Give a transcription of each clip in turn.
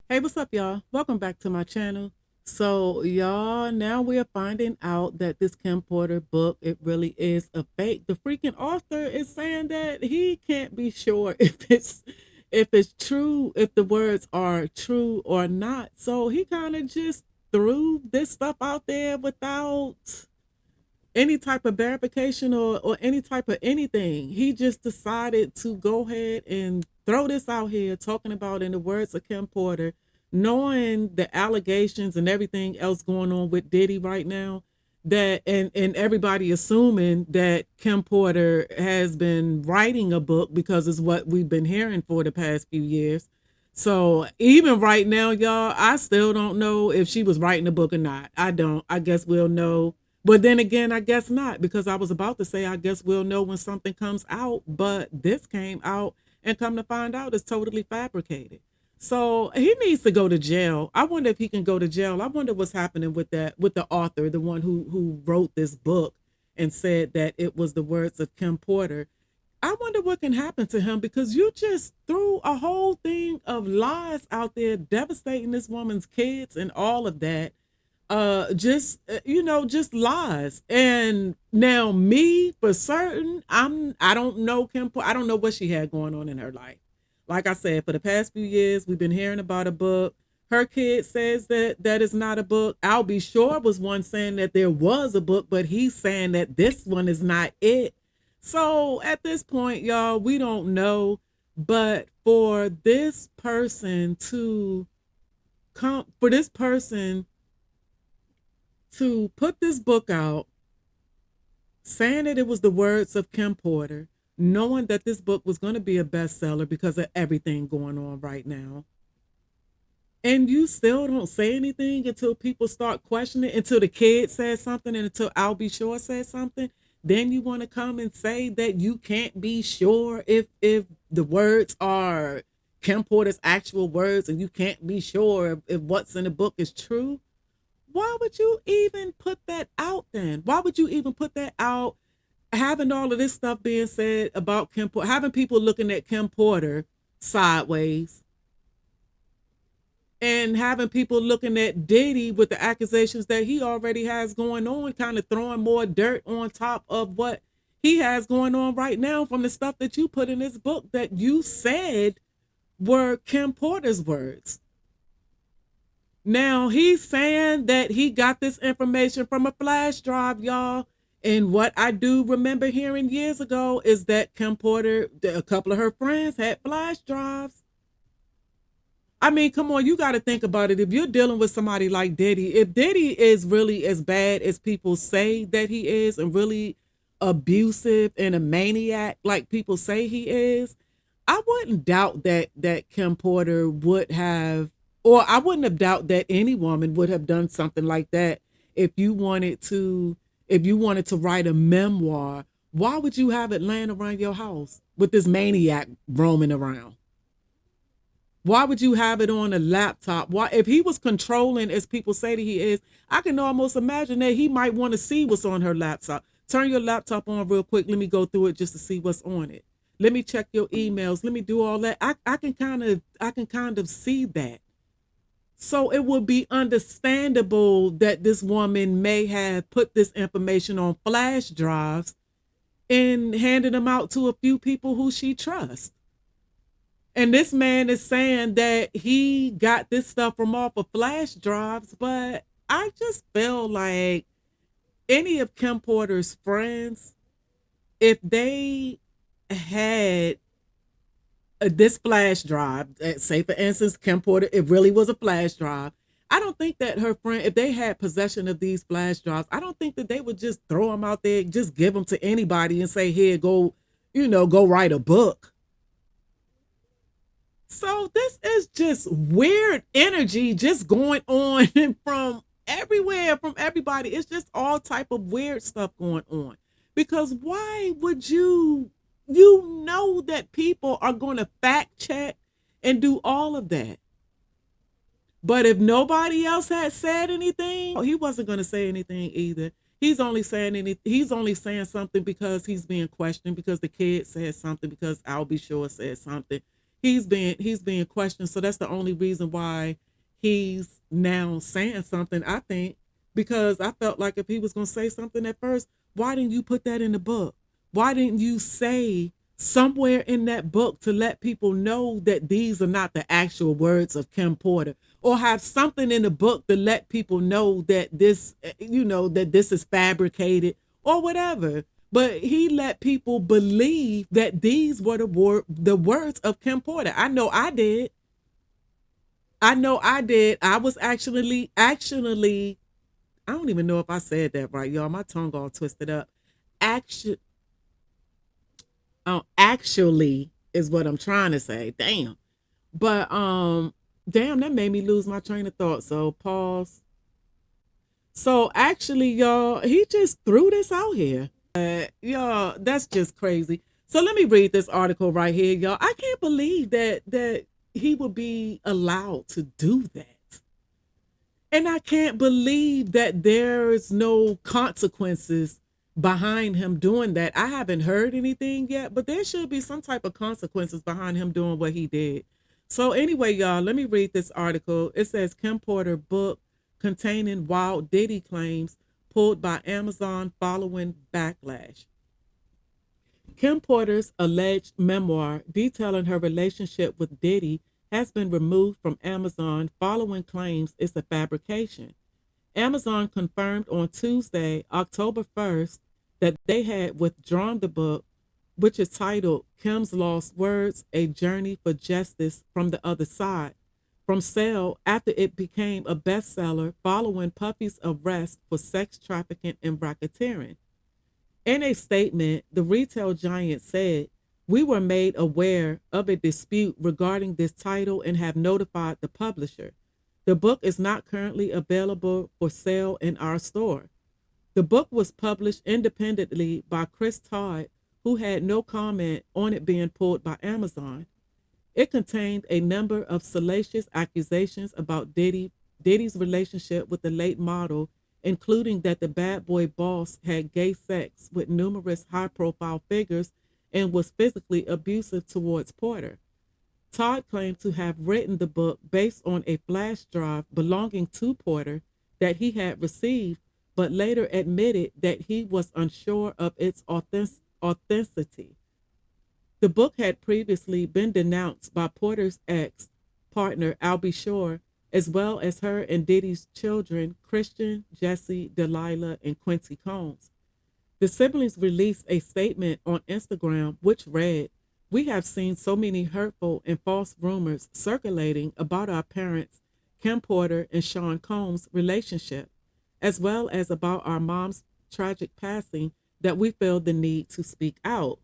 Hey, what's up, y'all? Welcome back to my channel. So, y'all, now we are finding out that this Kim Porter book, it really is a fake. The freaking author is saying that he can't be sure if it's true, if the words are true or not. So he kind of just threw this stuff out there without any type of verification or any type of anything. He just decided to go ahead and throw this out here, talking about, in the words of Kim Porter, knowing the allegations and everything else going on with Diddy right now, that and everybody assuming that Kim Porter has been writing a book because it's what we've been hearing for the past few years. So even right now, y'all, I still don't know if she was writing a book or not. I don't. I guess we'll know, but then again, I guess not, because I was about to say, I guess we'll know when something comes out, but this came out and come to find out it's totally fabricated. So he needs to go to jail. I wonder if he can go to jail. I wonder what's happening with that, with the author, the one who wrote this book and said that it was the words of Kim Porter. I wonder what can happen to him, because you just threw a whole thing of lies out there, devastating this woman's kids and all of that. Just just lies. And now, me for certain, I don't know I don't know what she had going on in her life. Like I said, for the past few years we've been hearing about a book. Her kid says that that is not a book. I'll be sure was one saying that there was a book, but he's saying that this one is not it. So at this point, y'all, we don't know. But for this person to come, for this person to put this book out saying that it was the words of Kim Porter, knowing that this book was going to be a bestseller because of everything going on right now, and you still don't say anything until people start questioning, until the kid says something, and until I'll be sure says something, then you want to come and say that you can't be sure if the words are Kim Porter's actual words, and you can't be sure if what's in the book is true. Why would you even put that out then? Why would you even put that out? Having all of this stuff being said about Kim Porter, having people looking at Kim Porter sideways, and having people looking at Diddy with the accusations that he already has going on, kind of throwing more dirt on top of what he has going on right now from the stuff that you put in this book that you said were Kim Porter's words. Now he's saying that he got this information from a flash drive, y'all. And what I do remember hearing years ago is that Kim Porter, a couple of her friends had flash drives. I mean, come on, you got to think about it. If you're dealing with somebody like Diddy, if Diddy is really as bad as people say that he is, and really abusive and a maniac like people say he is, I wouldn't doubt that Kim Porter would have, or I wouldn't have doubt that any woman would have done something like that. If you wanted to, if you wanted to write a memoir, why would you have it laying around your house with this maniac roaming around? Why would you have it on a laptop? Why, if he was controlling as people say that he is, I can almost imagine that he might want to see what's on her laptop. Turn your laptop on real quick. Let me go through it just to see what's on it. Let me check your emails. Let me do all that. I can kind of see that. So it would be understandable that this woman may have put this information on flash drives and handed them out to a few people who she trusts. And this man is saying that he got this stuff from off of flash drives, but I just feel like any of Kim Porter's friends, if they had this flash drive, say for instance, Kim Porter, it really was a flash drive. I don't think that her friend, if they had possession of these flash drives, I don't think that they would just throw them out there, just give them to anybody and say, here, go, go write a book. So this is just weird energy just going on from everywhere, from everybody. It's just all type of weird stuff going on. Because why would you know that people are going to fact check and do all of that? But if nobody else had said anything, he wasn't going to say anything either. He's only saying something because he's being questioned, because the kid said something, because I'll be sure said something. he's being questioned. So that's the only reason why he's now saying something, I think, because I felt like if he was going to say something at first, why didn't you put that in the book? Why didn't you say somewhere in that book to let people know that these are not the actual words of Kim Porter, or have something in the book to let people know that this, that this is fabricated or whatever. But he let people believe that these were the words of Kim Porter. I know I did. I know I did. I was actually, I don't even know if I said that right, y'all. My tongue all twisted up. Actually, actually is what I'm trying to say. Damn. But damn, that made me lose my train of thought. So pause. So actually, y'all, he just threw this out here. Y'all, that's just crazy. So let me read this article right here, y'all. I can't believe that he would be allowed to do that. And I can't believe that there's no consequences behind him doing that. I haven't heard anything yet, but there should be some type of consequences behind him doing what he did. So anyway, y'all, let me read this article. It says Kim Porter book containing wild Diddy claims pulled by Amazon following backlash. Kim Porter's alleged memoir detailing her relationship with Diddy has been removed from Amazon following claims it's a fabrication. Amazon confirmed on Tuesday, October 1st, that they had withdrawn the book, which is titled Kim's Lost Words: A Journey for Justice from the Other Side, from sale after it became a bestseller following Puffy's arrest for sex trafficking and racketeering. In a statement, the retail giant said, "We were made aware of a dispute regarding this title and have notified the publisher. The book is not currently available for sale in our store." The book was published independently by Chris Todd, who had no comment on it being pulled by Amazon. It contained a number of salacious accusations about Diddy's relationship with the late model, including that the bad boy boss had gay sex with numerous high profile figures and was physically abusive towards Porter. Todd claimed to have written the book based on a flash drive belonging to Porter that he had received, but later admitted that he was unsure of its authenticity. The book had previously been denounced by Porter's ex partner, Albie Shore, as well as her and Diddy's children, Christian, Jesse, Delilah, and Quincy Combs. The siblings released a statement on Instagram which read, "We have seen so many hurtful and false rumors circulating about our parents, Kim Porter and Sean Combs' relationship, as well as about our mom's tragic passing, that we feel the need to speak out.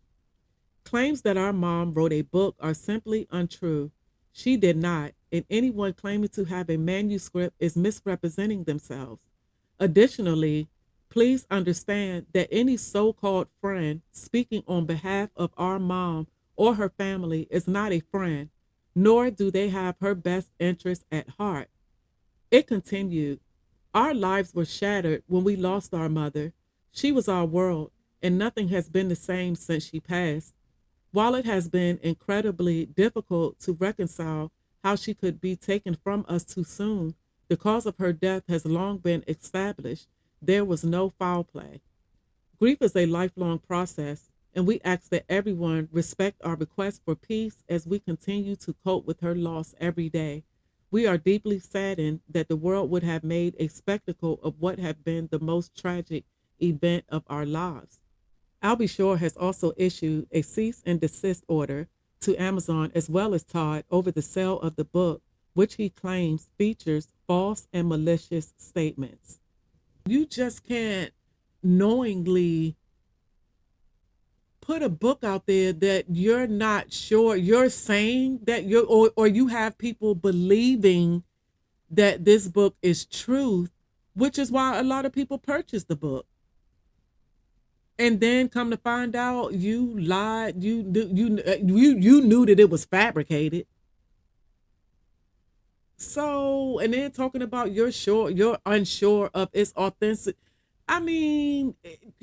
Claims that our mom wrote a book are simply untrue. She did not, and anyone claiming to have a manuscript is misrepresenting themselves. Additionally, please understand that any so called friend speaking on behalf of our mom or her family is not a friend, nor do they have her best interests at heart." It continued, "Our lives were shattered when we lost our mother. She was our world, and nothing has been the same since she passed. While it has been incredibly difficult to reconcile how she could be taken from us too soon, the cause of her death has long been established. There was no foul play. Grief is a lifelong process, and we ask that everyone respect our request for peace as we continue to cope with her loss every day. We are deeply saddened that the world would have made a spectacle of what had been the most tragic event of our lives." Albie Shore has also issued a cease and desist order to Amazon as well as Todd over the sale of the book, which he claims features false and malicious statements. You just can't knowingly put a book out there that you're not sure. You're saying that or you have people believing that this book is truth, which is why a lot of people purchase the book. And then come to find out you lied, you knew that it was fabricated. So, and then talking about you're unsure of its authentic. I mean,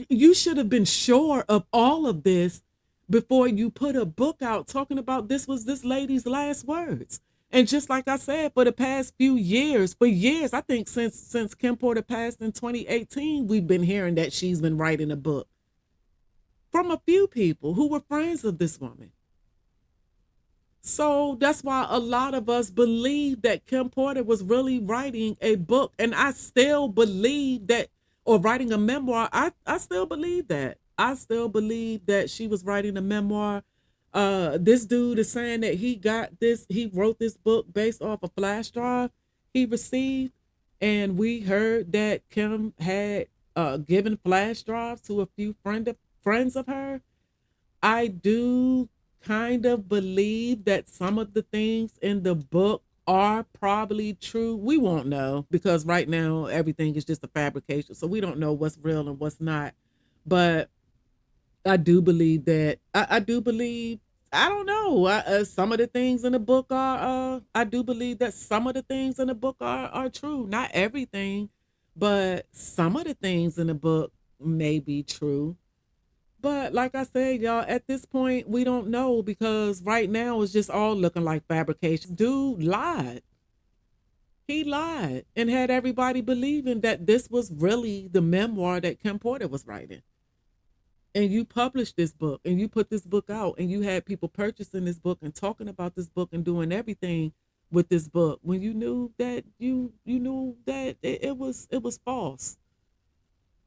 you should have been sure of all of this before you put a book out talking about this was this lady's last words. And just like I said, for the past few years, for years, I think since Kim Porter passed in 2018, we've been hearing that she's been writing a book from a few people who were friends of this woman. So that's why a lot of us believe that Kim Porter was really writing a book. And I still believe that, or writing a memoir. I still believe that. I still believe that she was writing a memoir. This dude is saying that he wrote this book based off a flash drive he received. And we heard that Kim had given flash drives to a few friends of her. I do kind of believe that some of the things in the book are probably true. We won't know because right now everything is just a fabrication. So we don't know what's real and what's not. But I do believe that I do believe I don't know. Some of the things in the book are. I do believe that some of the things in the book are true. Not everything, but some of the things in the book may be true. But like I said, y'all, at this point, we don't know because right now it's just all looking like fabrication. Dude lied. He lied and had everybody believing that this was really the memoir that Kim Porter was writing. And you published this book and you put this book out and you had people purchasing this book and talking about this book and doing everything with this book when you knew that you knew that it was false.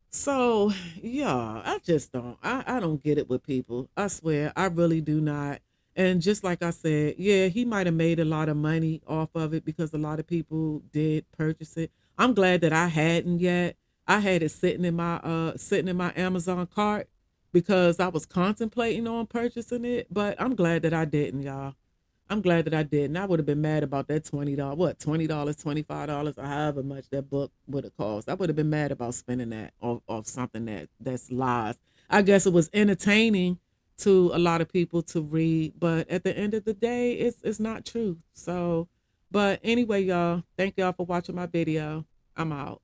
So yeah, I just don't. I don't get it with people. I swear, I really do not. And just like I said, yeah, he might have made a lot of money off of it because a lot of people did purchase it. I'm glad that I hadn't yet. I had it sitting in my Amazon cart because I was contemplating on purchasing it, but I'm glad that I didn't, y'all. I'm glad that I didn't. I would have been mad about that $20. What, $20, $25, or however much that book would have cost. I would have been mad about spending that off something that's lies. I guess it was entertaining to a lot of people to read, but at the end of the day, it's not true. So, but anyway, y'all, thank y'all for watching my video. I'm out.